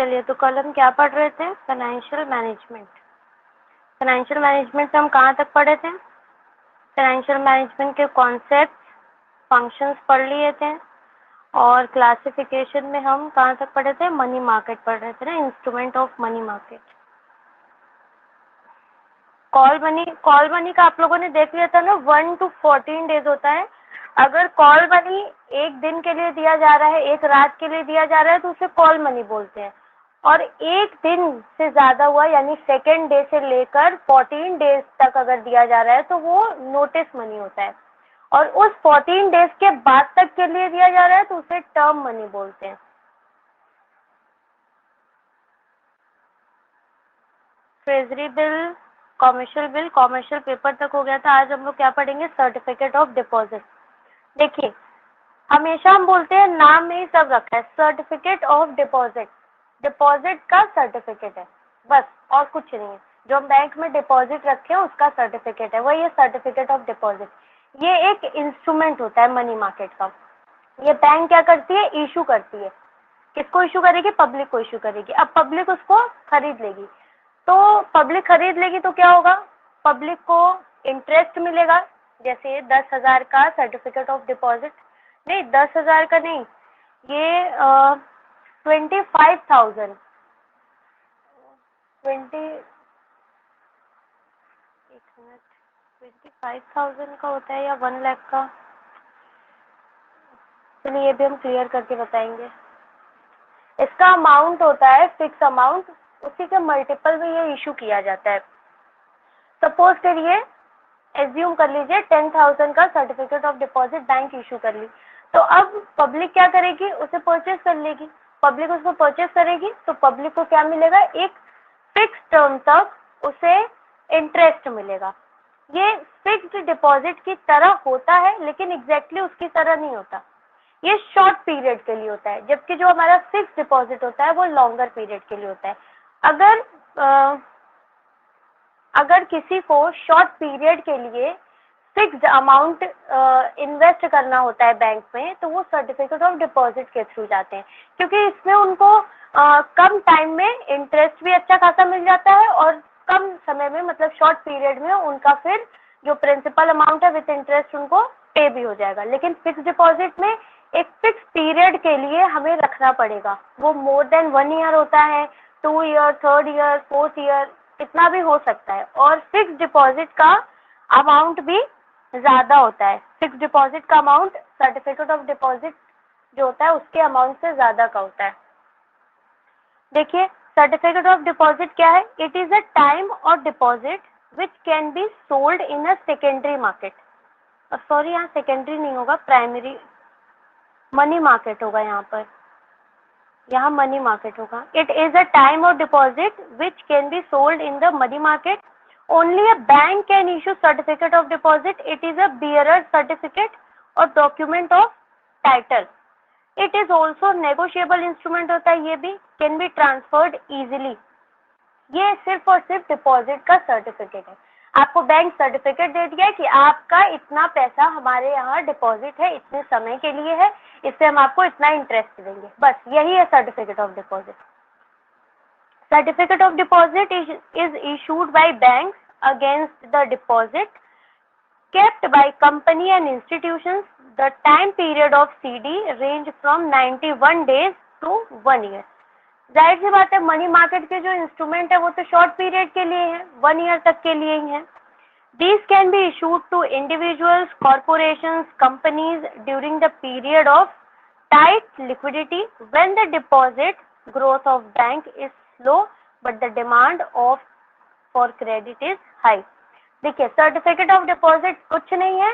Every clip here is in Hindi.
चलिए, तो कल हम क्या पढ़ रहे थे? Financial management. फाइनेंशियल मैनेजमेंट से हम कहाँ तक पढ़े थे? फाइनेंशियल मैनेजमेंट के कॉन्सेप्ट, फंक्शंस पढ़ लिए थे, और क्लासिफिकेशन में हम कहाँ तक पढ़े थे? मनी मार्केट पढ़ रहे थे ना, instrument of money market. Call money का आप लोगों ने देख लिया था ना, 1 to 14 डेज होता है। अगर कॉल मनी एक दिन के लिए दिया जा रहा है, एक रात के लिए दिया जा रहा है, तो उसे कॉल मनी बोलते हैं। और एक दिन से ज़्यादा हुआ, यानी सेकेंड डे से लेकर 14 डेज तक अगर दिया जा रहा है, तो वो नोटिस मनी होता है। और उस 14 डेज के बाद तक के लिए दिया जा रहा है, तो उसे टर्म मनी बोलते हैं। ट्रेजरी बिल, कॉमर्शियल पेपर तक हो गया था। आज हम लोग क्या पढ़ेंगे? Certificate of deposit. देखिए, हमेशा हम बोलते हैं, नाम में ही सब रखा है, सर्टिफिकेट ऑफ डिपॉजिट। डिपॉजिट का सर्टिफिकेट है, बस, और कुछ नहीं है। जो हम बैंक में डिपॉजिट रखे हैं उसका सर्टिफिकेट है, वही है सर्टिफिकेट ऑफ डिपॉजिट। ये एक इंस्ट्रूमेंट होता है मनी मार्केट का। ये बैंक क्या करती है? इशू करती है। किसको इशू करेगी? पब्लिक को इशू करेगी। अब पब्लिक उसको खरीद लेगी, तो पब्लिक खरीद लेगी तो क्या होगा? पब्लिक को इंटरेस्ट मिलेगा। जैसे 10,000 का सर्टिफिकेट ऑफ डिपॉजिट, नहीं 10,000 का नहीं, ये 25,000 25,000 का होता है या 1 लाख का? चलिए, ये भी हम क्लियर करके बताएंगे। इसका अमाउंट होता है फिक्स अमाउंट, उसी के मल्टीपल में ये इशू किया जाता है। सपोज करिए, एज्यूम कर लीजिए 10,000 का certificate of deposit bank issue कर ली, तो अब पब्लिक क्या करेगी? उसे परचेज कर लेगी। पब्लिक उसको परचेज करेगी तो पब्लिक को क्या मिलेगा? एक फिक्स टर्म तक उसे इंटरेस्ट मिलेगा। ये फिक्स्ड डिपॉजिट की तरह होता है, लेकिन एग्जैक्टली उसकी तरह नहीं होता। ये शॉर्ट पीरियड के लिए होता है, जबकि जो हमारा फिक्स डिपॉजिट होता है वो लॉन्गर पीरियड के लिए होता है। अगर किसी को शॉर्ट पीरियड के लिए फिक्स्ड अमाउंट इन्वेस्ट करना होता है बैंक में, तो वो सर्टिफिकेट ऑफ डिपॉजिट के थ्रू जाते हैं, क्योंकि इसमें उनको कम टाइम में इंटरेस्ट भी अच्छा खासा मिल जाता है, और कम समय में, मतलब शॉर्ट पीरियड में, उनका फिर जो प्रिंसिपल अमाउंट है विद इंटरेस्ट उनको पे भी हो जाएगा। लेकिन फिक्स डिपॉजिट में एक फिक्स पीरियड के लिए हमें रखना पड़ेगा। वो मोर देन 1 ईयर होता है, 2 year, 3rd year, 4th year, इतना भी हो सकता है। और फिक्स डिपॉजिट का अमाउंट भी ज़्यादा होता है। फिक्स डिपॉजिट का अमाउंट सर्टिफिकेट ऑफ डिपॉजिट जो होता है उसके अमाउंट से ज़्यादा का होता है। देखिए, सर्टिफिकेट ऑफ डिपॉजिट क्या है? इट इज़ अ टाइम और deposit which can be sold in a secondary market. Sorry, यहाँ सेकेंडरी नहीं होगा, प्राइमरी मनी मार्केट होगा। यहाँ मनी मार्केट होगा। इट इज अ टाइम और deposit which can be sold in the money market. Only a bank can issue certificate of deposit. It is a bearer certificate और document of title. It is also negotiable instrument होता है, ये भी कैन बी ट्रांसफर्ड इजिली। ये सिर्फ और सिर्फ डिपॉजिट का सर्टिफिकेट है। आपको बैंक सर्टिफिकेट दे दिया है कि आपका इतना पैसा हमारे यहाँ डिपॉजिट है, इतने समय के लिए है, इससे हम आपको इतना इंटरेस्ट देंगे, बस यही है certificate of deposit. Certificate of deposit is issued by banks against the deposit kept by company and institutions. The time period of CD range from 91 days to 1 year. जाहिर सी बात है, मनी मार्केट के जो इंस्ट्रूमेंट है वो तो शॉर्ट पीरियड के लिए है, 1 ईयर तक के लिए ही है। These can be issued to individuals, corporations, companies during the period of tight liquidity when the deposit growth of bank is slow but the demand for credit is high. देखिए, सर्टिफिकेट ऑफ डिपॉजिट कुछ नहीं है,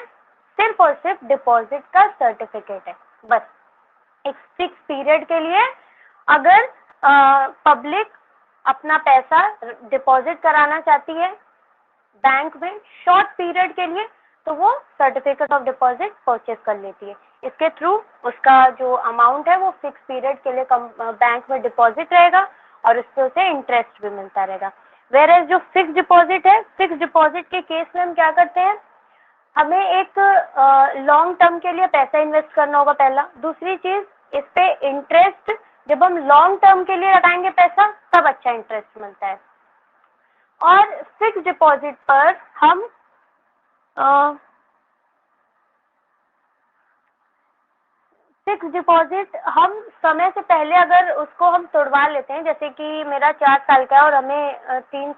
सिर्फ और सिर्फ डिपॉजिट का सर्टिफिकेट है, बस एक फिक्स पीरियड के लिए। अगर पब्लिक अपना पैसा डिपॉजिट कराना चाहती है बैंक में शॉर्ट पीरियड के लिए, तो वो सर्टिफिकेट ऑफ डिपॉजिट परचेज कर लेती है। इसके थ्रू उसका जो अमाउंट है वो फिक्स पीरियड के लिए बैंक में डिपॉजिट रहेगा, और उससे उसे इंटरेस्ट भी मिलता रहेगा। वेयर जो फिक्स डिपॉजिट है, फिक्स डिपॉजिट के केस में हम क्या करते हैं? हमें एक लॉन्ग टर्म के लिए पैसा इन्वेस्ट करना होगा, पहला। दूसरी चीज, इस पे इंटरेस्ट जब हम लॉन्ग टर्म के लिए लगाएंगे पैसा तब अच्छा इंटरेस्ट मिलता है। और फिक्स डिपॉजिट पर हम फिक्स डिपॉजिट हम समय से पहले अगर उसको हम तोड़वा लेते हैं, जैसे कि मेरा 4 साल का है और हमें 3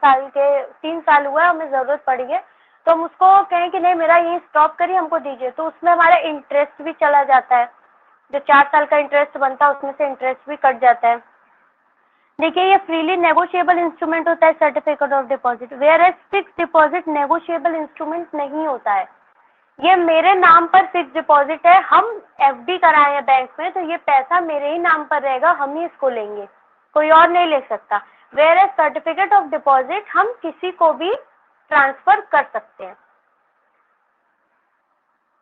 साल हुआ है, हमें ज़रूरत पड़ी है, तो हम उसको कहें कि नहीं मेरा यही स्टॉप करिए, हमको दीजिए, तो उसमें हमारा इंटरेस्ट भी चला जाता है। जो 4 साल का इंटरेस्ट बनता है उसमें से इंटरेस्ट भी कट जाता है। देखिए ये फ्रीली नेगोशिएबल इंस्ट्रूमेंट होता है certificate of deposit, whereas fix deposit negotiable instrument नहीं होता है। ये मेरे नाम पर फिक्स डिपॉजिट है, हम एफडी कराए हैं बैंक में, तो ये पैसा मेरे ही नाम पर रहेगा, हम ही इसको लेंगे, कोई और नहीं ले सकता। Whereas certificate of deposit हम किसी को भी ट्रांसफर कर सकते हैं,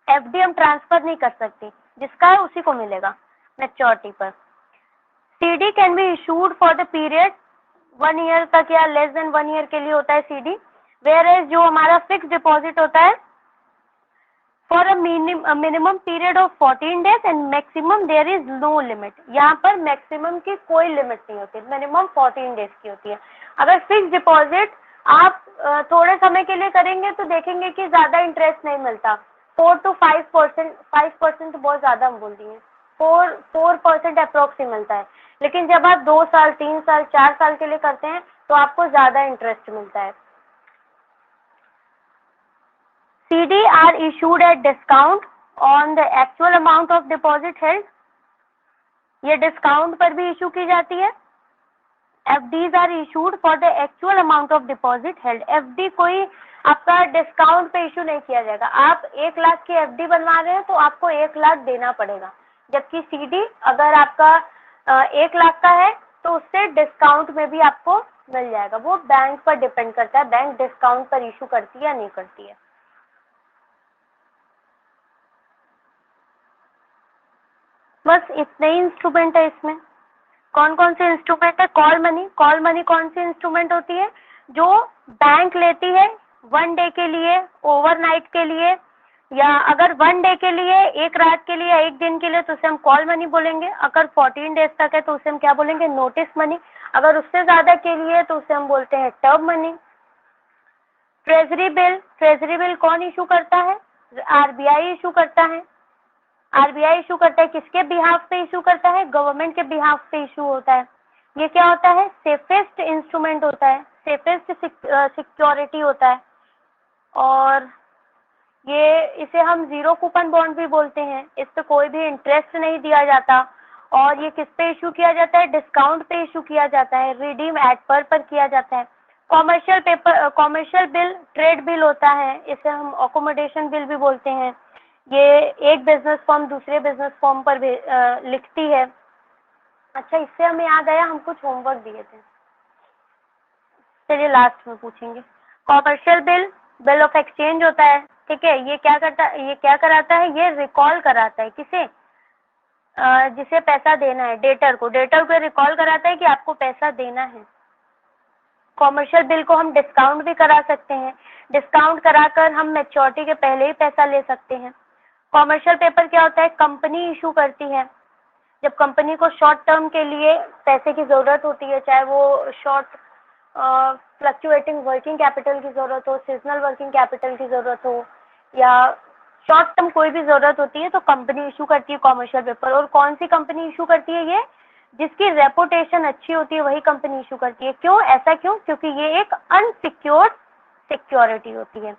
एफडी हम ट्रांसफर नहीं कर सकते, जिसका है उसी को मिलेगा मैच्योरिटी पर। CD can be issued for the period 1 year तक या लेस देन 1 ईयर के लिए होता है सीडी। वेयर एज जो हमारा फिक्स डिपॉजिट होता है for a minimum period of 14 days and maximum there is no limit. यहाँ पर मैक्सिमम की कोई लिमिट नहीं होती, मिनिमम 14 days की होती है। अगर फिक्स डिपॉजिट आप थोड़े समय के लिए करेंगे तो देखेंगे कि ज़्यादा इंटरेस्ट नहीं मिलता, 4 to 5%, 5% तो बहुत ज़्यादा हम बोल दिए, 4% अप्रोक्स ही मिलता है। लेकिन जब आप 2 साल 3 साल 4 साल के लिए करते हैं तो आपको ज़्यादा इंटरेस्ट मिलता है। CD are issued at discount on the actual amount of deposit held, ये डिस्काउंट पर भी इशू की जाती है। FDs are issued for the actual amount of deposit held, FD कोई आपका डिस्काउंट पे इशू नहीं किया जाएगा। आप 1 लाख की FD बनवा रहे हैं तो आपको 1 लाख देना पड़ेगा, जबकि CD अगर आपका 1 लाख का है तो उससे डिस्काउंट में भी आपको मिल जाएगा। वो बैंक पर डिपेंड करता है, बैंक डिस्काउंट पर इशू करती है या नहीं करती है। बस इतने ही इंस्ट्रूमेंट है इसमें। कौन कौन से इंस्ट्रूमेंट है? Call money. कॉल मनी कौन सी इंस्ट्रूमेंट होती है? जो बैंक लेती है 1 डे के लिए, ओवरनाइट के लिए, या अगर 1 डे के लिए, 1 रात के लिए, 1 दिन के लिए, तो उसे हम कॉल मनी बोलेंगे। अगर 14 डेज तक है तो उसे हम क्या बोलेंगे? Notice money. अगर उससे ज़्यादा के लिए तो उसे हम बोलते हैं term money. Treasury bill, treasury bill कौन इशू करता है? आरबीआई इशू करता है। आरबीआई इशू करता है, किसके बिहाफ पे इशू करता है? गवर्नमेंट के बिहाफ पे इशू होता है। ये क्या होता है? सेफेस्ट इंस्ट्रूमेंट होता है, सेफेस्ट सिक्योरिटी होता है, और ये इसे हम जीरो कूपन बॉन्ड भी बोलते हैं। इस पे कोई भी इंटरेस्ट नहीं दिया जाता, और ये किस पे इशू किया जाता है? डिस्काउंट पे इशू किया जाता है, रिडीम एट पर किया जाता है। Commercial paper, commercial bill trade bill होता है, इसे हम अकोमोडेशन बिल भी बोलते हैं। ये एक बिजनेस फर्म दूसरे बिजनेस फर्म पर लिखती है। अच्छा, इससे हमें याद आया, हम कुछ होमवर्क दिए थे, चलिए लास्ट में पूछेंगे। Commercial bill, bill of exchange होता है, ठीक है। ये क्या करता है? ये क्या कराता है? ये रिकॉल कराता है, किसे? जिसे पैसा देना है, डेटर को। डेटर को रिकॉल कराता है कि आपको पैसा देना है। कॉमर्शियल बिल को हम डिस्काउंट भी करा सकते हैं, डिस्काउंट कराकर हम मैच्योरिटी के पहले ही पैसा ले सकते हैं। कॉमर्शियल पेपर क्या होता है? कंपनी इशू करती है। जब कंपनी को शॉर्ट टर्म के लिए पैसे की ज़रूरत होती है, चाहे वो शॉर्ट फ्लक्चुएटिंग वर्किंग कैपिटल की ज़रूरत हो, सीजनल वर्किंग कैपिटल की ज़रूरत हो, या शॉर्ट टर्म कोई भी ज़रूरत होती है, तो कंपनी इशू करती है कॉमर्शियल पेपर। और कौन सी कंपनी इशू करती है? ये जिसकी रेपुटेशन अच्छी होती है वही कंपनी इशू करती है। क्यों? ऐसा क्यों? क्योंकि ये एक अनसिक्योर्ड सिक्योरिटी होती है,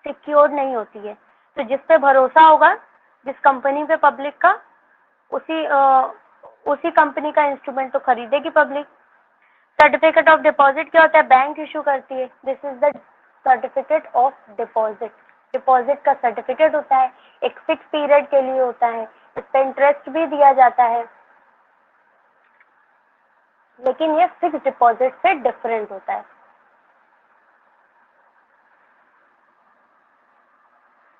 सिक्योर्ड नहीं होती है। तो जिस पे भरोसा होगा, जिस कंपनी पे पब्लिक का, उसी कंपनी का इंस्ट्रूमेंट तो खरीदेगी पब्लिक। सर्टिफिकेट ऑफ डिपॉजिट क्या होता है? बैंक इशू करती है। This is the certificate of deposit. Deposit का सर्टिफिकेट होता है, एक फिक्स पीरियड के लिए होता है, इस पर इंटरेस्ट भी दिया जाता है, लेकिन ये फिक्स डिपॉजिट से डिफरेंट होता है।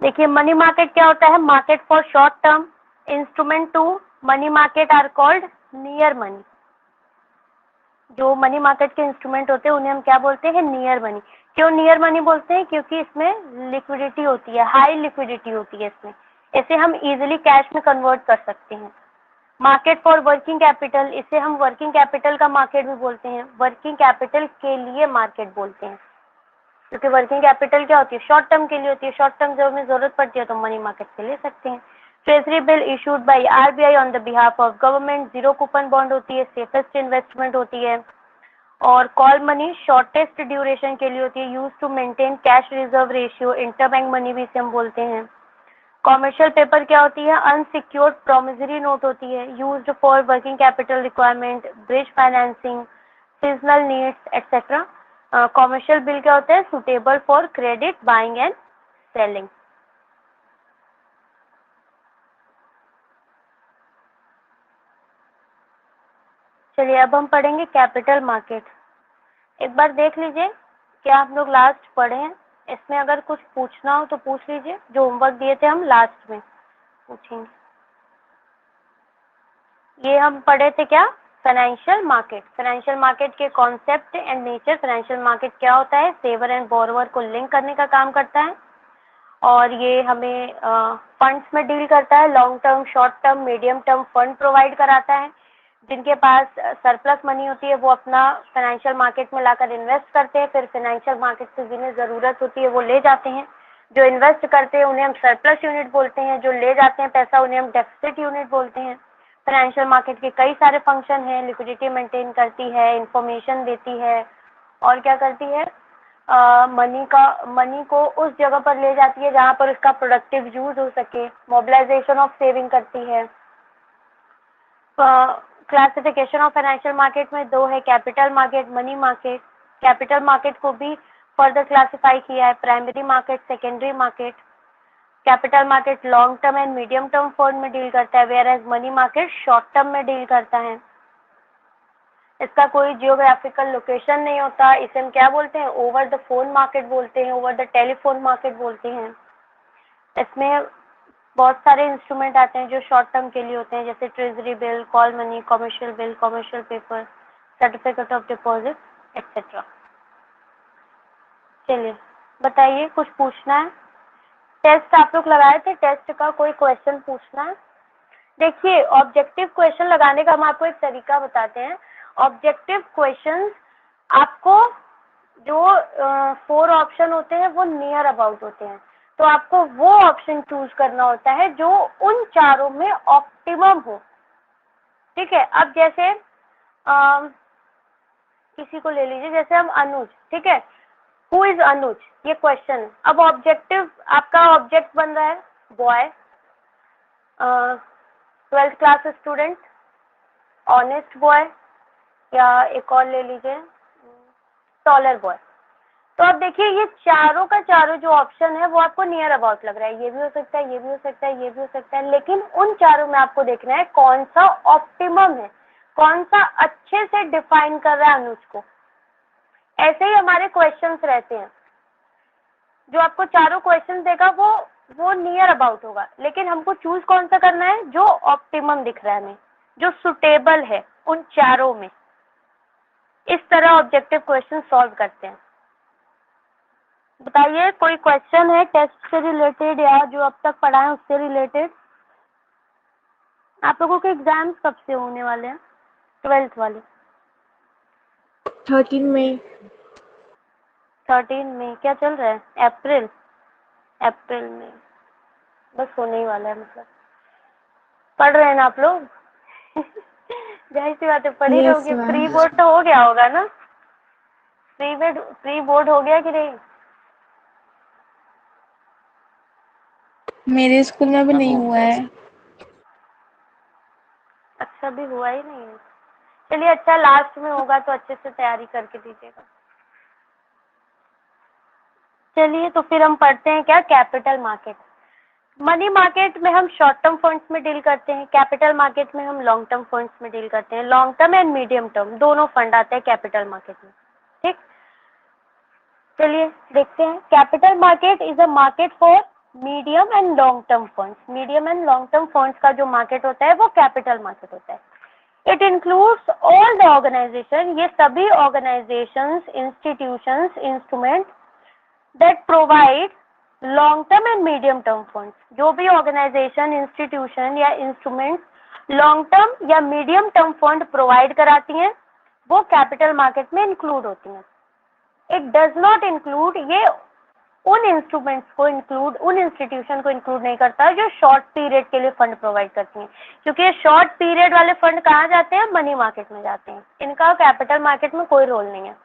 देखिए, मनी मार्केट क्या होता है? Market for short term instrument to money market are called near money. जो मनी मार्केट के इंस्ट्रूमेंट होते हैं उन्हें हम क्या बोलते हैं? Near money. क्यों नियर मनी बोलते हैं? क्योंकि इसमें लिक्विडिटी होती है, हाई लिक्विडिटी होती है इसमें, इसे हम इजीली कैश में कन्वर्ट कर सकते हैं। मार्केट फॉर वर्किंग कैपिटल, इसे हम वर्किंग कैपिटल का मार्केट भी बोलते हैं, वर्किंग कैपिटल के लिए मार्केट बोलते हैं, क्योंकि वर्किंग कैपिटल क्या होती है, शॉर्ट टर्म के लिए होती है, शॉर्ट टर्म जब हमें जरूरत पड़ती है तो मनी मार्केट से ले सकते हैं। Treasury bill issued by RBI on the behalf of government, zero coupon bond होती है, सेफेस्ट इन्वेस्टमेंट होती है। और कॉल मनी शॉर्टेस्ट ड्यूरेशन के लिए होती है, use to maintain cash reserve ratio, interbank money भी इसे हम बोलते हैं। कॉमर्शियल पेपर क्या होती है, अनसिक्योर्ड प्रोमिसरी नोट होती है, used for working capital requirement, bridge financing, seasonal needs etcetera. Commercial bill क्या होता है, suitable for credit buying and selling. चलिए अब हम पढ़ेंगे कैपिटल मार्केट। एक बार देख लीजिए क्या आप लोग लास्ट पढ़े हैं, इसमें अगर कुछ पूछना हो तो पूछ लीजिए, जो होमवर्क दिए थे हम लास्ट में पूछेंगे। ये हम पढ़े थे क्या, फाइनेंशियल मार्केट, फाइनेंशियल मार्केट के concept and nature. Financial market क्या होता है, सेवर एंड बोरोवर को लिंक करने का काम करता है, और ये हमें फंड्स में डील करता है, long term, short term, medium term fund provide कराता है। जिनके पास सरप्लस मनी होती है वो अपना फाइनेंशियल मार्केट में लाकर इन्वेस्ट करते हैं, फिर फाइनेंशियल मार्केट से जिन्हें ज़रूरत होती है वो ले जाते हैं। जो इन्वेस्ट करते हैं उन्हें हम सरप्लस यूनिट बोलते हैं, जो ले जाते हैं पैसा उन्हें हम डेफिसिट यूनिट बोलते हैं। फाइनेंशियल मार्केट के कई सारे फंक्शन हैं, लिक्विडिटी मेंटेन करती है, इंफॉर्मेशन देती है, और क्या करती है, मनी को उस जगह पर ले जाती है जहाँ पर उसका प्रोडक्टिव यूज हो सके, मोबिलाइजेशन ऑफ सेविंग करती है। क्लासिफिकेशन ऑफ फाइनेंशियल मार्केट में दो है, capital market, money market. Capital market को भी फर्दर क्लासिफाई किया है, primary market, secondary market. Capital market long term and medium term fund में डील करता है, whereas money market short term में डील करता है। इसका कोई जियोग्राफिकल लोकेशन नहीं होता, इसे हम क्या बोलते हैं, ओवर द फोन मार्केट बोलते हैं, ओवर द टेलीफोन मार्केट बोलते हैं। इसमें बहुत सारे इंस्ट्रूमेंट आते हैं जो शॉर्ट टर्म के लिए होते हैं, जैसे treasury bill, call money, commercial bill, commercial paper, certificate of deposit etcetera. चलिए बताइए, कुछ पूछना है? टेस्ट आप लोग लगाए थे, टेस्ट का कोई क्वेश्चन पूछना है? देखिए ऑब्जेक्टिव क्वेश्चन लगाने का हम आपको एक तरीका बताते हैं। ऑब्जेक्टिव क्वेश्चंस आपको जो 4 ऑप्शन होते हैं वो नियर अबाउट होते हैं, तो आपको वो ऑप्शन चूज करना होता है जो उन चारों में ऑप्टिमम हो। ठीक है, अब जैसे किसी को ले लीजिए, जैसे हम अनुज, ठीक है, हु इज अनुज, ये क्वेश्चन। अब ऑब्जेक्टिव आपका ऑब्जेक्ट बन रहा है boy, 12th class student, honest boy, या एक और ले लीजिए टॉलर बॉय। तो अब देखिए ये चारों का चारों जो ऑप्शन है वो आपको नियर अबाउट लग रहा है, ये भी हो सकता है, ये भी हो सकता है, ये भी हो सकता है, लेकिन उन चारों में आपको देखना है कौन सा ऑप्टिमम है, कौन सा अच्छे से डिफाइन कर रहा है अनुज को। ऐसे ही हमारे क्वेश्चंस रहते हैं, जो आपको चारों क्वेश्चन देगा वो नियर अबाउट होगा, लेकिन हमको चूज कौन सा करना है, जो ऑप्टिमम दिख रहा है हमें, जो सुटेबल है उन चारों में। इस तरह ऑब्जेक्टिव क्वेश्चन सॉल्व करते हैं। बताइए कोई क्वेश्चन है टेस्ट से रिलेटेड या जो अब तक पढ़ा है उससे रिलेटेड? आप लोगों के एग्जाम्स कब से होने वाले हैं, 12th वाले? 13 मई। 13 मई क्या चल रहा है, अप्रैल में बस होने ही वाला है, मतलब पढ़ रहे हैं ना आप लोग? जाहिर सी बात है पढ़ ही रहोगे, प्री बोर्ड तो हो गया होगा ना, प्री बोर्ड हो गया कि नहीं? मेरे स्कूल में भी नहीं हुआ है। अच्छा भी हुआ ही नहीं है, चलिए अच्छा लास्ट में होगा तो अच्छे से तैयारी करके दीजिएगा। चलिए तो फिर हम पढ़ते हैं क्या, कैपिटल मार्केट। मनी मार्केट में हम शॉर्ट टर्म फंड्स में डील करते हैं, कैपिटल मार्केट में हम लॉन्ग टर्म फंड्स में डील करते हैं। Long term and medium term दोनों फंड आते हैं कैपिटल मार्केट में। ठीक, चलिए देखते हैं। Capital market is a market for medium and long term funds. Medium and long term funds का जो मार्केट होता है वो कैपिटल मार्केट होता है। It includes all the organisation, ये सभी organisations, institutions, instrument that provide long term and medium term funds. जो भी ऑर्गेनाइजेशन, इंस्टीट्यूशन या इंस्ट्रूमेंट्स लॉन्ग टर्म या मीडियम टर्म फंड प्रोवाइड कराती हैं, वो कैपिटल मार्केट में इंक्लूड होती हैं। इट डज नॉट इंक्लूड, ये उन इंस्ट्रूमेंट्स को इंक्लूड, उन इंस्टीट्यूशन को इंक्लूड नहीं करता जो शॉर्ट पीरियड के लिए फंड प्रोवाइड करती हैं, क्योंकि ये शॉर्ट पीरियड वाले फंड कहाँ जाते हैं? मनी मार्केट में जाते हैं, इनका कैपिटल मार्केट में कोई रोल नहीं है।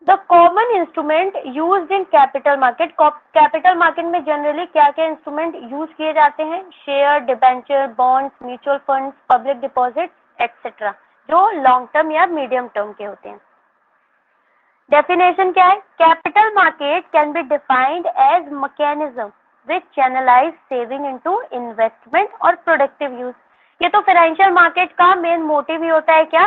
The common instrument used in capital market, capital market में जनरली क्या क्या इंस्ट्रूमेंट यूज किए जाते हैं? Share, debenture, bonds, mutual funds, public deposit etcetera, जो लॉन्ग टर्म या मीडियम टर्म के होते हैं। डेफिनेशन क्या है? Capital market can be defined as mechanism which channelise saving into investment और प्रोडक्टिव यूज। ये तो फाइनेंशियल मार्केट का मेन मोटिव ही होता है क्या?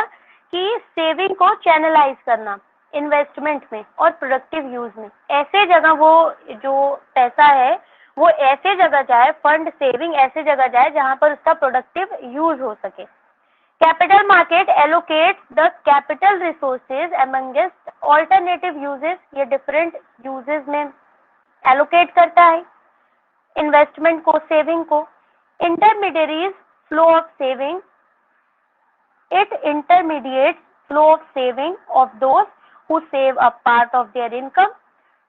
कि सेविंग को चैनलाइज करना इन्वेस्टमेंट में और प्रोडक्टिव यूज में। ऐसे जगह वो जो पैसा है वो ऐसे जगह जाए, फंड सेविंग ऐसे जगह जाए जहां पर उसका प्रोडक्टिव यूज हो सके। Capital market allocates the capital resources amongst alternative uses, ये डिफरेंट यूजेस में एलोकेट करता है इन्वेस्टमेंट को, सेविंग को। Intermediaries flow of saving, it intermediate flow of saving of those who save a part of their income।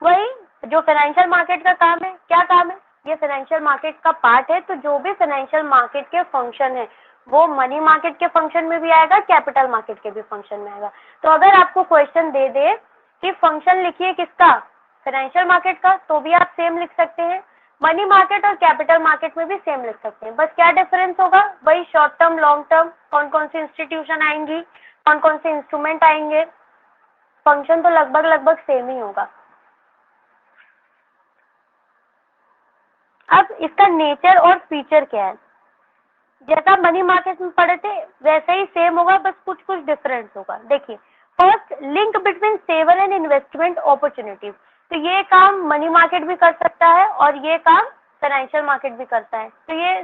वही जो फाइनेंशियल मार्केट का काम है, क्या काम है? ये फाइनेंशियल मार्केट का पार्ट है, तो जो भी फाइनेंशियल मार्केट के फंक्शन है वो मनी मार्केट के फंक्शन में भी आएगा, कैपिटल मार्केट के भी फंक्शन में आएगा। तो अगर आपको क्वेश्चन दे दे कि फंक्शन लिखिए किसका? फाइनेंशियल मार्केट का, तो भी आप सेम लिख सकते हैं। मनी मार्केट और कैपिटल मार्केट में भी सेम लिख सकते हैं, बस क्या डिफरेंस होगा? वही शॉर्ट टर्म, लॉन्ग टर्म, कौन कौन सी इंस्टीट्यूशन आएंगी, कौन कौन से इंस्ट्रूमेंट आएंगे, फंक्शन तो लगभग सेम ही होगा। अब इसका नेचर और फीचर क्या है? जैसा मनी मार्केट में पढ़े थे वैसे ही सेम होगा, बस कुछ कुछ डिफरेंस होगा। देखिए, first, link between saver and investment opportunities. तो ये काम मनी मार्केट भी कर सकता है और ये काम फाइनेंशियल मार्केट भी करता है।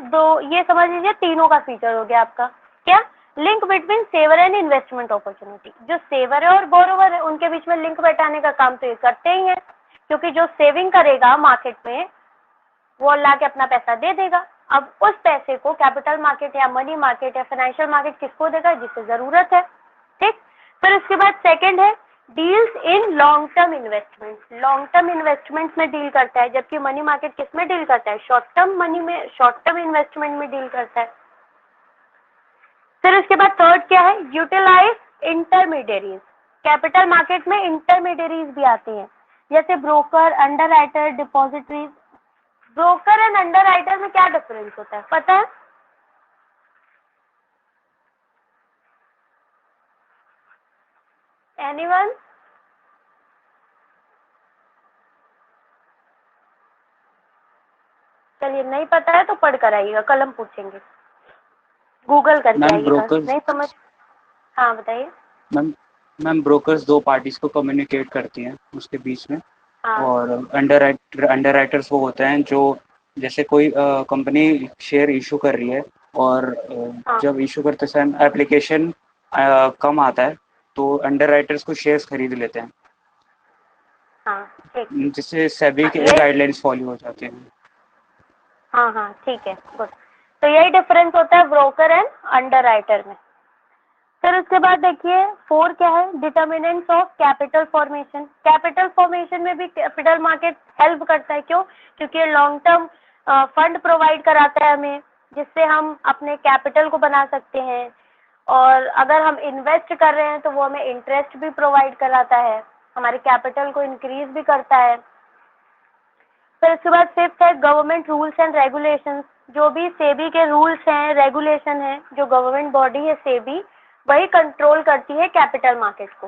तो ये समझ लीजिए तीनों का फीचर हो गया आपका। क्या? Link between saver and investment opportunity. जो सेवर है और बोरोवर है उनके बीच में लिंक बैठाने का काम तो ये करते ही है, क्योंकि जो सेविंग करेगा मार्केट में वो ला के अपना पैसा दे देगा। अब उस पैसे को कैपिटल मार्केट या मनी मार्केट या फाइनेंशियल मार्केट किसको देगा? जिसे जरूरत है। ठीक, फिर उसके बाद सेकंड है deals in long term investment. Long term investment में डील करता है, जबकि मनी मार्केट किस में डील करता है? शॉर्ट टर्म मनी में, शॉर्ट टर्म इन्वेस्टमेंट में डील करता है। फिर उसके बाद थर्ड क्या है? Utilise intermediaries. कैपिटल मार्केट में इंटरमीडियरीज भी आते हैं, जैसे broker, underwriter, depositories. Broker and underwriter में क्या डिफरेंस होता है पता है? एनीवन? चलिए, नहीं पता है तो पढ़ कर आइएगा, कल हम पूछेंगे, गूगल करके आइएगा। नहीं समझ? हाँ बताइए। मैम ब्रोकर्स दो पार्टीज को कम्युनिकेट करती हैं उसके बीच में। हाँ। और अंडरराइटर्स वो होते हैं जो, जैसे कोई कंपनी शेयर इशू कर रही है और हाँ। जब इशू करते समय एप्लीकेशन कम आता है तो अंडरराइटर्स को शेयर्स खरीद लेते हैं। हाँ ठीक, जिससे सेबी के गाइडलाइंस फॉलो हो जाते हैं। हाँ हाँ ठीक है, गुड। तो यही डिफरेंस होता है ब्रोकर एंड अंडरराइटर में। फिर उसके बाद देखिए 4 क्या है? Determinants of capital formation. Capital formation में भी कैपिटल मार्केट हेल्प करता है। क्यों? क्योंकि लॉन्ग टर्म फंड प्रोवाइड कराता है हमें, जिससे हम अपने कैपिटल को बना सकते हैं, और अगर हम इन्वेस्ट कर रहे हैं तो वो हमें इंटरेस्ट भी प्रोवाइड कराता है, हमारे कैपिटल को इंक्रीज भी करता है। फिर उसके बाद 5th है गवर्नमेंट रूल्स एंड रेगुलेशंस। जो भी सेबी के रूल्स हैं, रेगुलेशन है, जो गवर्नमेंट बॉडी है सेबी, वही कंट्रोल करती है कैपिटल मार्केट को।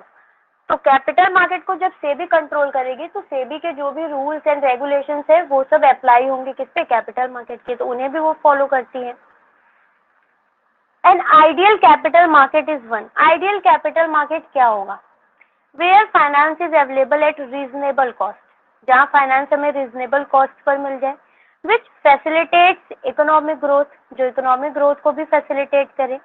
तो कैपिटल मार्केट को जब सेबी कंट्रोल करेगी तो सेबी के जो भी रूल्स एंड रेगुलेशंस है वो सब अप्लाई होंगे किस पे? कैपिटल मार्केट के, तो उन्हें भी वो फॉलो करती है। An ideal capital market is one. Ideal capital market क्या होगा? Where finance is available at reasonable cost, जहाँ फाइनेंस हमें रीजनेबल कॉस्ट पर मिल जाए। विच फैसिलिटेट्स इकोनॉमिक ग्रोथ, जो इकोनॉमिक ग्रोथ को भी फैसिलिटेट करे।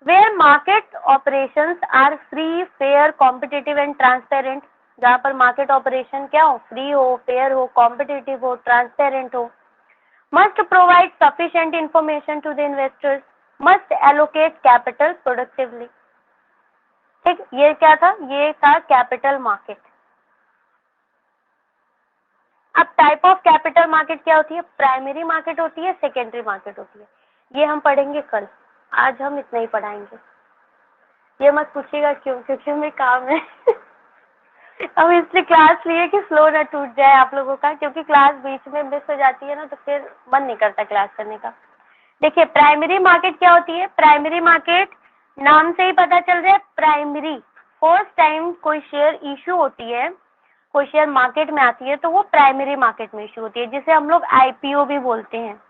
Where market operations are free, fair, competitive and transparent, जहाँ पर मार्केट ऑपरेशन क्या हो? फ्री हो, फेयर हो, कॉम्पिटिटिव हो, ट्रांसपेरेंट हो। Must provide sufficient information to the investors, must allocate capital productively. ठीक, ये क्या था, ये था कैपिटल मार्केट। अब टाइप ऑफ कैपिटल मार्केट क्या होती है, प्राइमरी मार्केट होती है, सेकेंडरी मार्केट होती है। ये हम पढ़ेंगे कल, आज हम इतना ही पढ़ाएंगे। ये मत पूछिएगा क्यों, क्योंकि हमें काम है अब इसलिए क्लास लिए कि फ्लो ना टूट जाए आप लोगों का, क्योंकि क्लास बीच में मिस हो जाती है ना तो फिर मन नहीं करता क्लास करने का। देखिए प्राइमरी मार्केट क्या होती है, प्राइमरी मार्केट नाम से ही पता चल रहा है, प्राइमरी, फर्स्ट टाइम कोई शेयर इशू होती है, कोई शेयर मार्केट में आती है तो वो प्राइमरी मार्केट में इशू होती है, जिसे हम लोग आईपीओ भी बोलते हैं,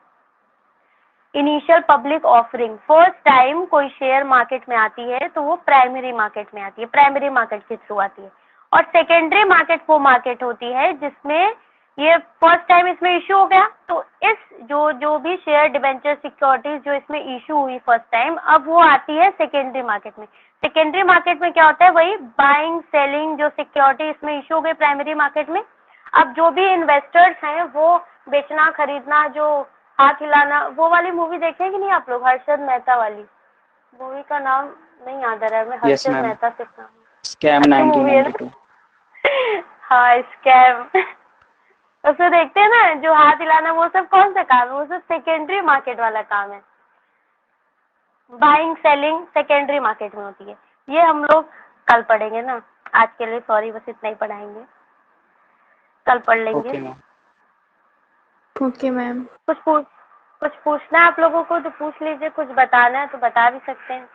initial public offering. First time कोई शेयर मार्केट में आती है तो वो प्राइमरी मार्केट में आती है, प्राइमरी मार्केट के थ्रू आती है। और सेकेंडरी मार्केट वो मार्केट होती है जिसमें ये फर्स्ट टाइम इसमें इशू हो गया, तो इस जो भी शेयर डिबेंचर सिक्योरिटीज जो इसमें इशू हुई फर्स्ट टाइम, अब वो आती है सेकेंडरी मार्केट में। सेकेंडरी मार्केट में क्या होता है, वही बाइंग सेलिंग, जो सिक्योरिटी इसमें इशू हो गई प्राइमरी मार्केट में, अब जो भी इन्वेस्टर्स हैं वो बेचना खरीदना, जो हाथ हिलाना, वो वाली मूवी देखे हैं कि नहीं आप लोग, हर्षद मेहता वाली मूवी का नाम नहीं याद आ रहा है, मैं यस हर्षद मैम, मेहता सिर्फ नाम, स्कैम अच्छी मूवी है ना 1992। हाँ स्कैम उसमें देखते हैं ना, जो हाथ हिलाना वो सब कौन सा काम है, वो सब सेकेंडरी मार्केट वाला काम है। बाइंग सेलिंग सेकेंडरी मार्केट में होती है। ये हम लोग कल पढ़ेंगे ना, आज के लिए सॉरी बस इतना ही पढ़ाएंगे, कल पढ़ लेंगे। Okay ma'am. Okay ma'am. कुछ पूछना है आप लोगों को तो पूछ लीजिए, कुछ बताना है तो बता भी सकते हैं।